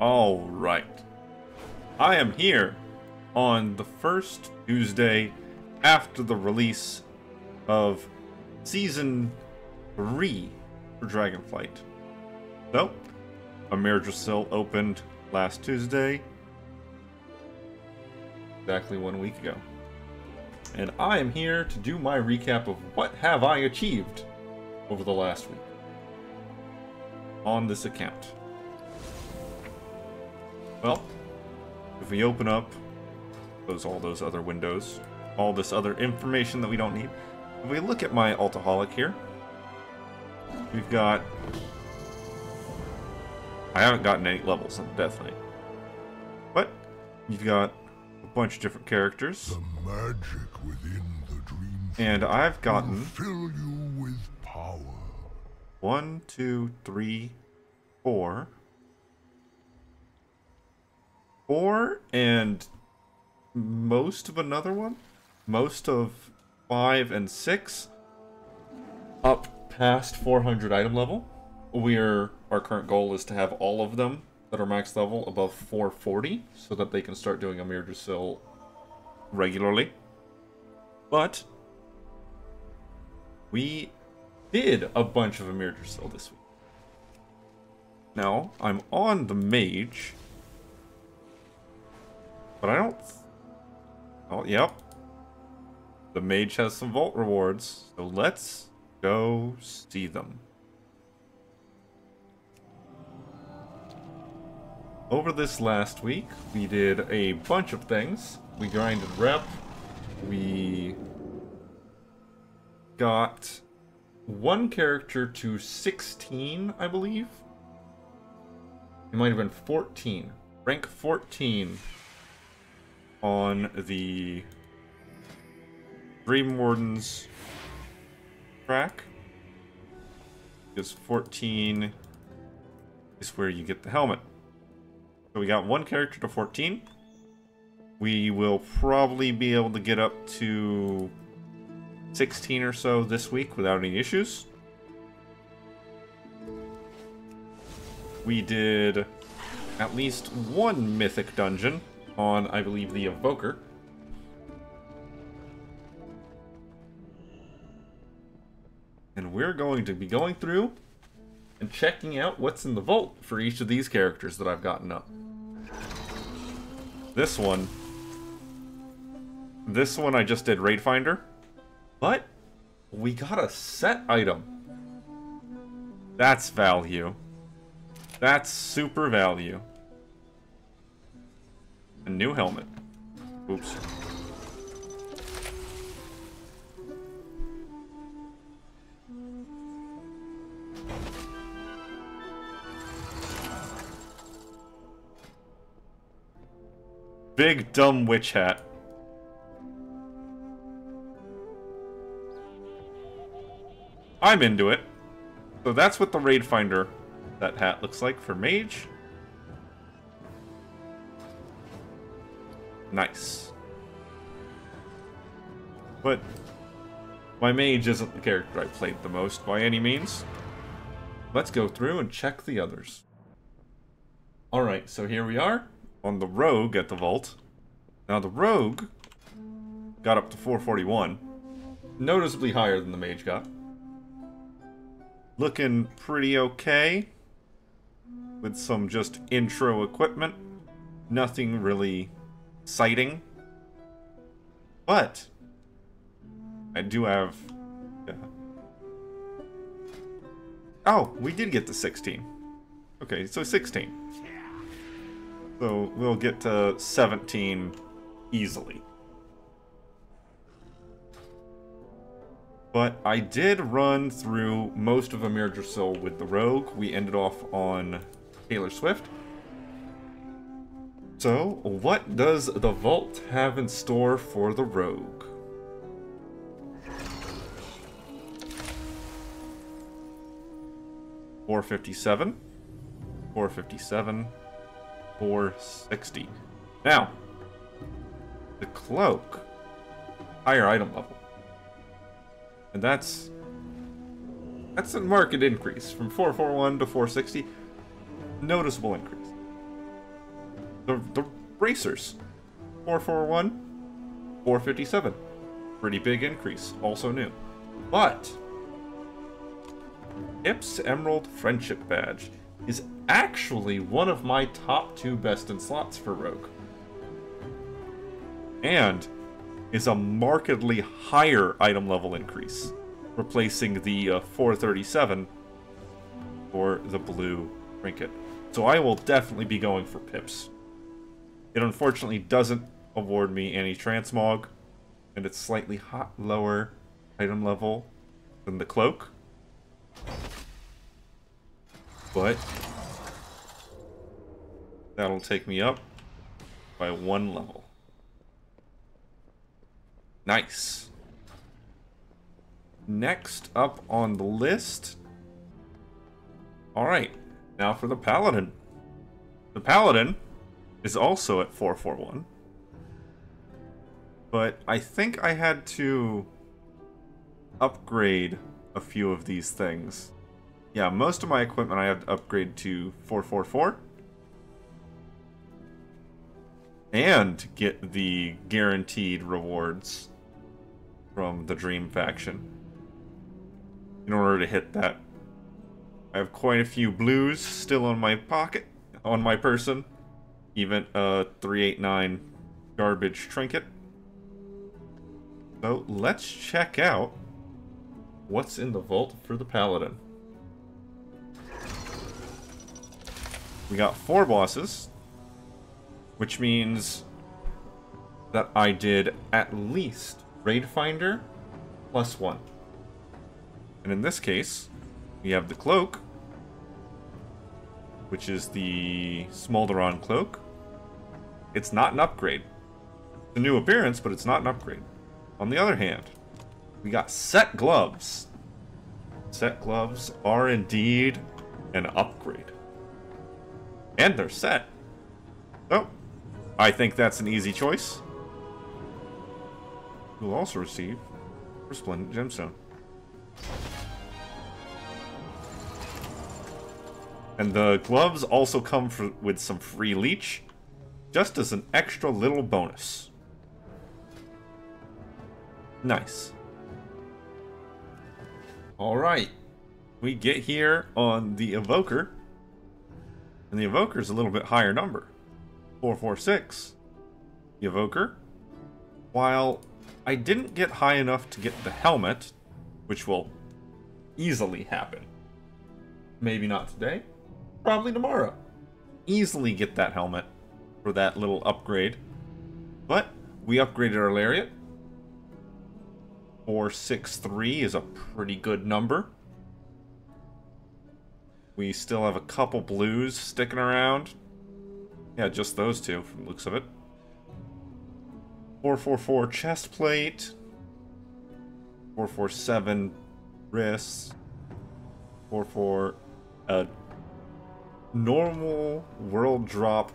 Alright. I am here on the first Tuesday after the release of Season 3 for Dragonflight. So, Amirdrassil opened last Tuesday, exactly 1 week ago. And I am here to do my recap of what have I achieved over the last week on this account. Well, if we open up all those other windows, all this other information that we don't need, if we look at my Altaholic here, we've got... I haven't gotten any levels on Death Knight, but you've got a bunch of different characters. The magic within the dream and I've gotten... fill you with power. 1, 2, 3, 4... 4 and most of another one, most of 5 and 6, up past 400 item level. Our current goal is to have all of them that are max level above 440, so that they can start doing Amirdrassil regularly. But we did a bunch of Amirdrassil this week. Now I'm on the mage. But I don't... Oh, yep. The mage has some vault rewards, so let's go see them. Over this last week, we did a bunch of things. We grinded rep. We got one character to 16, I believe. It might have been 14. Rank 14. On the Dream Warden's track, because 14 is where you get the helmet. So we got one character to 14. We will probably be able to get up to 16 or so this week without any issues. We did at least one mythic dungeon on, I believe, the Evoker. And we're going to be going through and checking out what's in the vault for each of these characters that I've gotten up. This one I just did Raid Finder, but we got a set item. That's value. That's super value. A new helmet. Oops. Big dumb witch hat. I'm into it. So that's what the Raid Finder, that hat looks like for mage. Nice. But my mage isn't the character I played the most by any means. Let's go through and check the others. Alright, so here we are on the rogue at the vault. Now the rogue got up to 441. Noticeably higher than the mage got. Looking pretty okay. With some just intro equipment. Nothing really exciting, but I do have... Oh, we did get to 16. Okay, so 16. So we'll get to 17 easily. But I did run through most of Amirdrassil with the rogue. We ended off on Taylor Swift. So, what does the vault have in store for the rogue? $457, $457, $460. Now, the cloak, higher item level. And that's a marked increase from 441 to 460. Noticeable increase. the bracers. 441, 457. Pretty big increase, also new. But Ip's Emerald Friendship Badge is actually one of my top 2 best in slots for Rogue. And is a markedly higher item level increase, replacing the 437 for the blue trinket. So I will definitely be going for Pips. It unfortunately doesn't award me any transmog, and it's slightly lower item level than the cloak. But that'll take me up by 1 level. Nice. Next up on the list. Alright, now for the Paladin. The Paladin is also at 441. But I think I had to upgrade a few of these things. Yeah, most of my equipment I have to upgrade to 444. And get the guaranteed rewards from the Dream faction in order to hit that. I have quite a few blues still on my pocket, on my person. Even a 389 garbage trinket. So let's check out what's in the vault for the Paladin. We got 4 bosses, which means that I did at least Raid Finder +1. And in this case, we have the cloak, which is the Smolderon cloak. It's not an upgrade. It's a new appearance, but it's not an upgrade. On the other hand, we got set gloves. Set gloves are indeed an upgrade. And they're set. So, I think that's an easy choice. You'll also receive a Resplendent Gemstone. And the gloves also come with some free leech, just as an extra little bonus. Nice. Alright. We get here on the Evoker. And the Evoker's a little bit higher number. 446. The Evoker. While I didn't get high enough to get the helmet, which will easily happen. Maybe not today. Probably tomorrow. Easily get that helmet for that little upgrade. But we upgraded our Lariat. 463 is a pretty good number. We still have a couple blues sticking around. Yeah, just those two from the looks of it. 444 chest plate. 447 wrists. 44 normal world drop.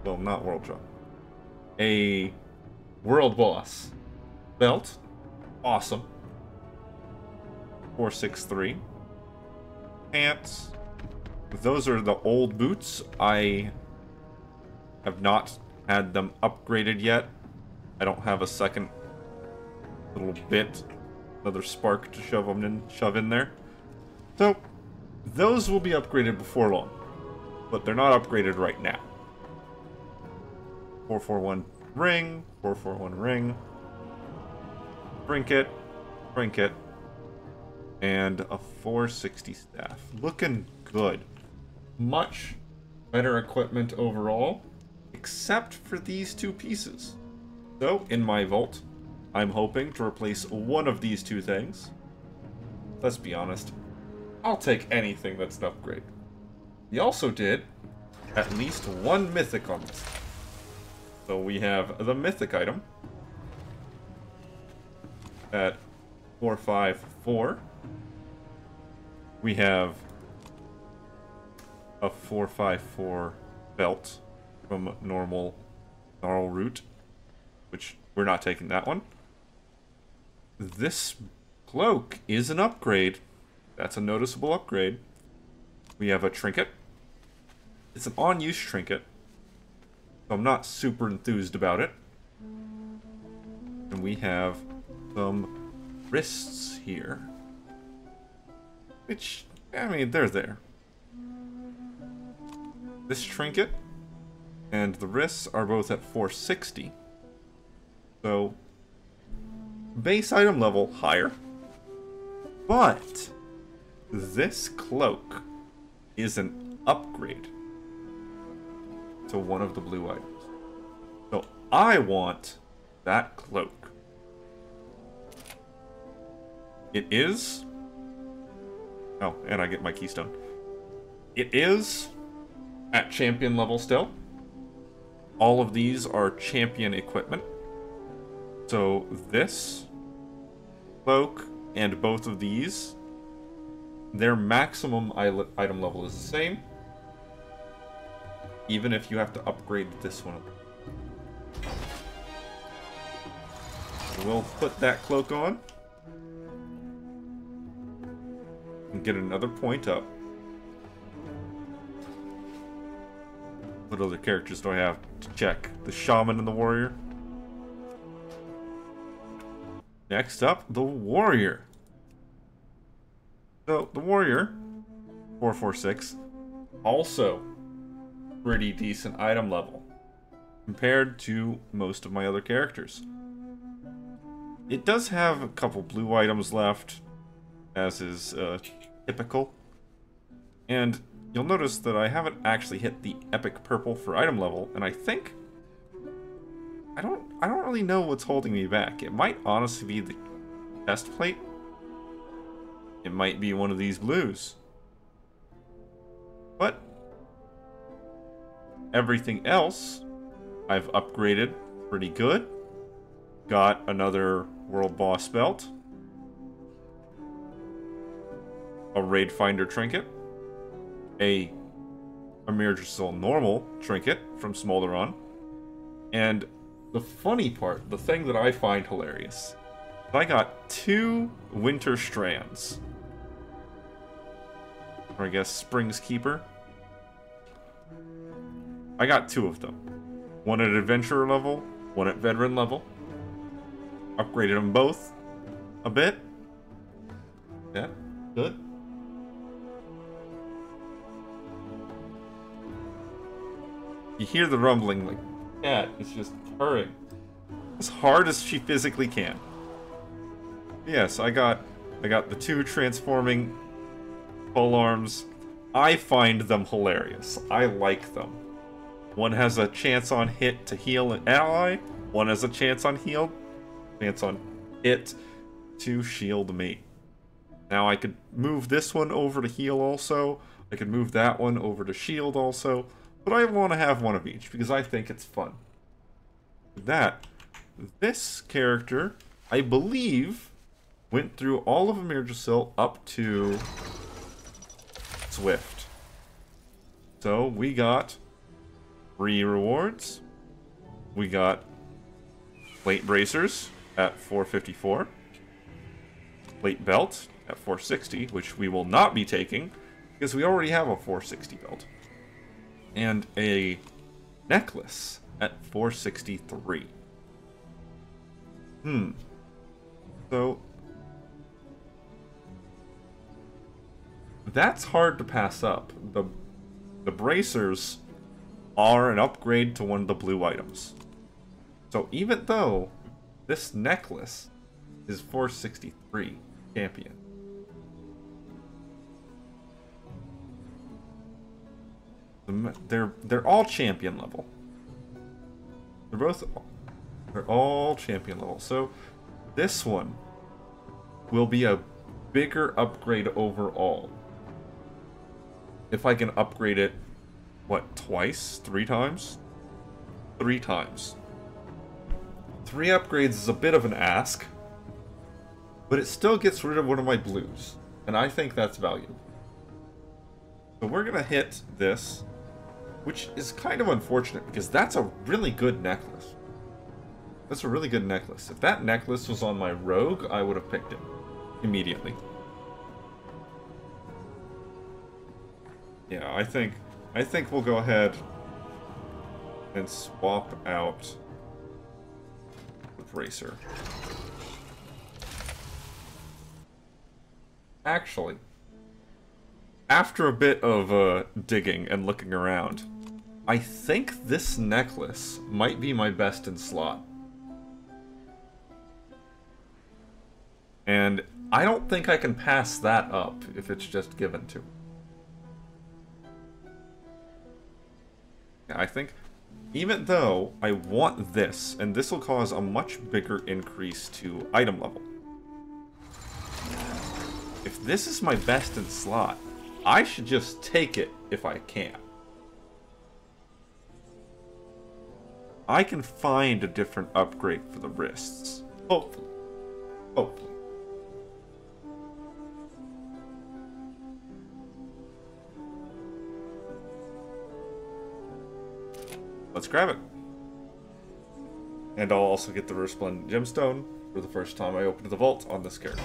Well, not world drop. A world boss belt. Awesome. 463. Pants. Those are the old boots. I have not had them upgraded yet. I don't have a second little bit, another spark to shove in there. So those will be upgraded before long, but they're not upgraded right now. 441 ring, 441 ring, trinket, trinket, and a 460 staff. Looking good. Much better equipment overall, except for these 2 pieces. So, in my vault, I'm hoping to replace one of these 2 things. Let's be honest, I'll take anything that's an upgrade. We also did at least 1 mythic on this. So we have the mythic item at 454. We have a 454 belt from normal Gnarl Root, which we're not taking that one. This cloak is an upgrade. That's a noticeable upgrade. We have a trinket. It's an on-use trinket. So I'm not super enthused about it. And we have some wrists here. Which, I mean, they're there. This trinket and the wrists are both at 460. So, base item level higher. But this cloak is an upgrade to one of the blue items. So I want that cloak. It is... Oh, and I get my keystone. It is at champion level still. All of these are champion equipment. So this cloak and both of these, their maximum item level is the same. Even if you have to upgrade this one. We'll put that cloak on. And get another point up. What other characters do I have to check? The Shaman and the Warrior. Next up, the Warrior. So, the Warrior, 446, also pretty decent item level compared to most of my other characters. It does have a couple blue items left, as is typical. And you'll notice that I haven't actually hit the epic purple for item level, and I think I don't really know what's holding me back. It might honestly be the chest plate. It might be one of these blues. But everything else I've upgraded pretty good. Got another World Boss belt. A Raid Finder trinket. A Amirdrassil normal trinket from Smolderon. And the funny part, the thing that I find hilarious, I got 2 Winter Strands. Or I guess Spring's Keeper. I got 2 of them. One at Adventurer level, one at Veteran level. Upgraded them both a bit. Yeah, good. You hear the rumbling, like, cat is just purring as hard as she physically can. Yes, I got the 2 transforming pole arms. I find them hilarious. I like them. One has a chance on hit to heal an ally. One has a chance on hit to shield me. Now I could move this one over to heal also. I could move that one over to shield also. But I want to have one of each because I think it's fun. This character, I believe, went through all of Amirdrassil up to Swift. So we got 3 rewards. We got plate bracers at 454. Plate belt at 460, which we will not be taking because we already have a 460 belt. And a necklace at 463. So that's hard to pass up. The bracers are an upgrade to one of the blue items. So even though this necklace is 463 champion, they're all champion level. They're all champion level. So this one will be a bigger upgrade overall. If I can upgrade it, what, twice? 3 times? 3 times. 3 upgrades is a bit of an ask, but it still gets rid of one of my blues, and I think that's valuable. So we're gonna hit this, which is kind of unfortunate because that's a really good necklace. That's a really good necklace. If that necklace was on my rogue, I would have picked it immediately. Yeah, I think we'll go ahead and swap out the bracer. Actually, after a bit of digging and looking around, I think this necklace might be my best in slot. And I don't think I can pass that up if it's just given to. Yeah, I think, even though I want this, and this will cause a much bigger increase to item level. If this is my best in slot, I should just take it if I can. I can find a different upgrade for the wrists. Hopefully. Hopefully. Let's grab it. And I'll also get the Resplendent Gemstone for the first time I opened the vault on this character.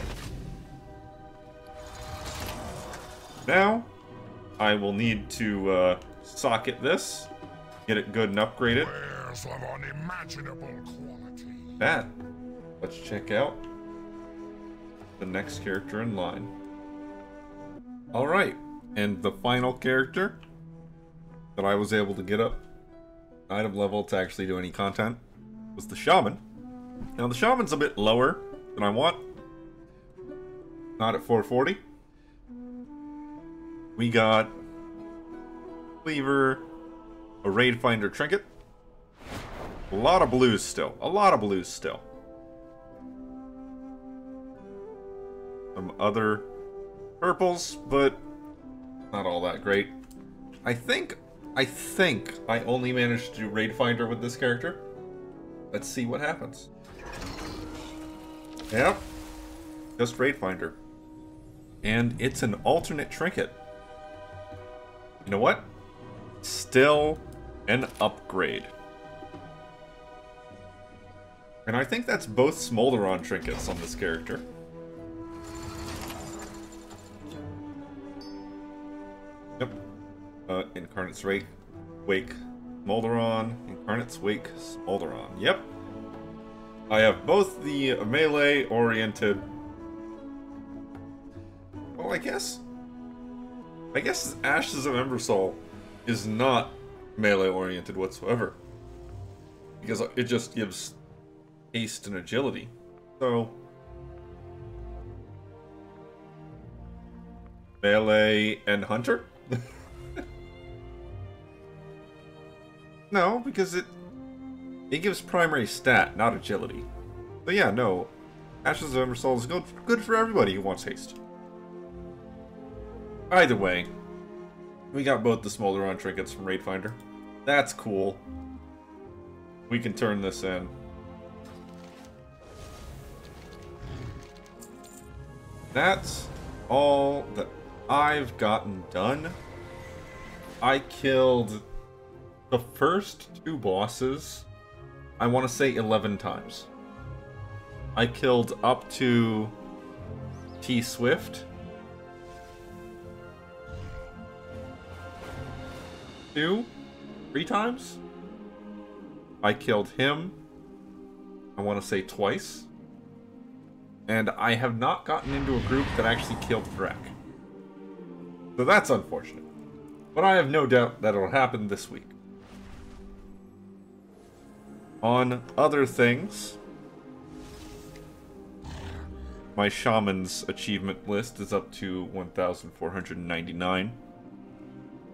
Now, I will need to socket this, get it good and upgraded. Wares of unimaginable quality. That. Let's check out the next character in line. Alright, and the final character that I was able to get up item level to actually do any content was the Shaman. Now the Shaman's a bit lower than I want. Not at 440. We got Cleaver, a Raid Finder Trinket. A lot of blues still. A lot of blues still. Some other purples, but not all that great. I think I only managed to do Raid Finder with this character. Let's see what happens. Yep. Just Raid Finder. And it's an alternate trinket. You know what? Still an upgrade. And I think that's both Smolderon trinkets on this character. Yep. Incarnate's Wake, Smolderon. Incarnate's Wake, Smolderon. Yep. I have both the melee-oriented... Well, I guess Ashes of Embersoul is not melee-oriented whatsoever. Because it just gives haste and agility. So... melee and hunter? No, because it gives primary stat, not agility. So yeah, no. Ashes of Embersoul is good for everybody who wants haste. Either way, we got both the Smolderon trinkets from Raid Finder. That's cool. We can turn this in. That's all that I've gotten done. I killed the first two bosses, I want to say 11 times. I killed up to T-Swift. 3 times. I killed him, I want to say twice. And I have not gotten into a group that actually killed Drek. So that's unfortunate. But I have no doubt that it'll happen this week. On other things, my Shaman's achievement list is up to 1,499.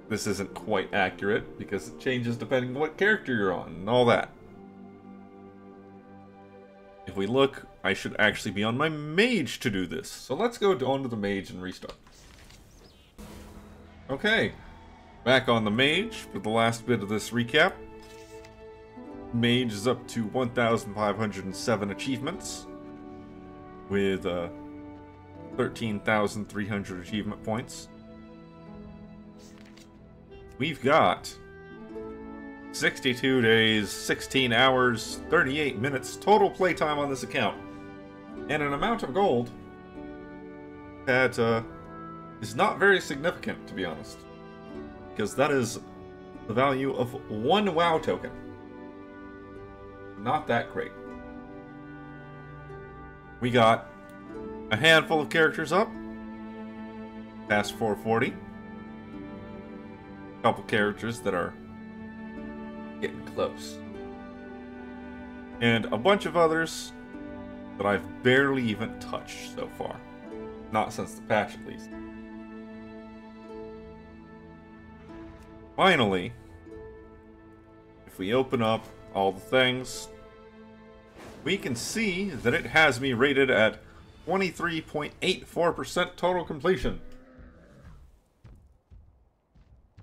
This isn't quite accurate, because it changes depending on what character you're on, and all that. If we look, I should actually be on my mage to do this. So let's go on to the mage and restart. Okay, back on the mage for the last bit of this recap. Mage is up to 1,507 achievements, with 13,300 achievement points. We've got 62 days, 16 hours, 38 minutes total playtime on this account, and an amount of gold that is not very significant, to be honest, because that is the value of 1 WoW token. Not that great. We got a handful of characters up, past 440. A couple characters that are getting close. And a bunch of others that I've barely even touched so far. Not since the patch, at least. Finally, if we open up all the things, we can see that it has me rated at 23.84% total completion.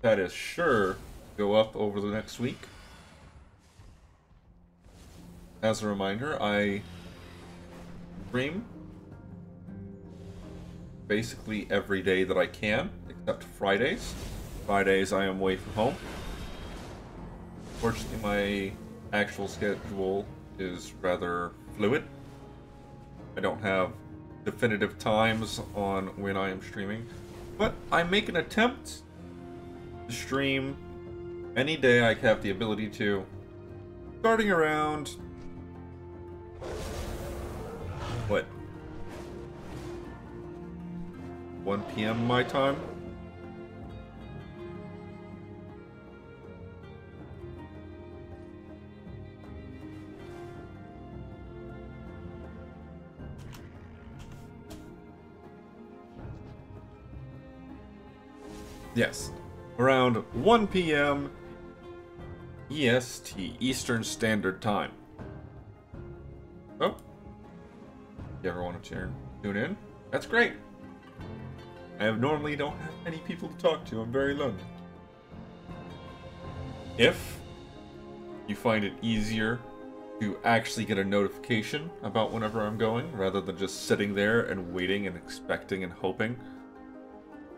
That is sure to go up over the next week. As a reminder, I stream basically every day that I can, except Fridays. Fridays I am away from home. Fortunately, my actual schedule is rather fluid. I don't have definitive times on when I am streaming, but I make an attempt to stream any day I have the ability to, starting around what, 1 p.m. my time. Yes, around 1 p.m. EST, Eastern Standard Time. So, if you ever want to tune in, that's great. I normally don't have many people to talk to. I'm very lonely. If you find it easier to actually get a notification about whenever I'm going, rather than just sitting there and waiting and expecting and hoping,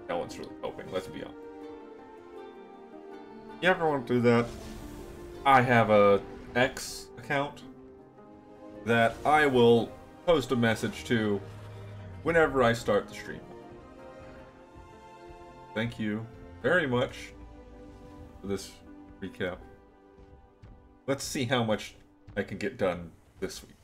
no one's really hoping, let's be honest. If you ever want to do that, I have a X account that I will post a message to whenever I start the stream. Thank you very much for this recap. Let's see how much I can get done this week.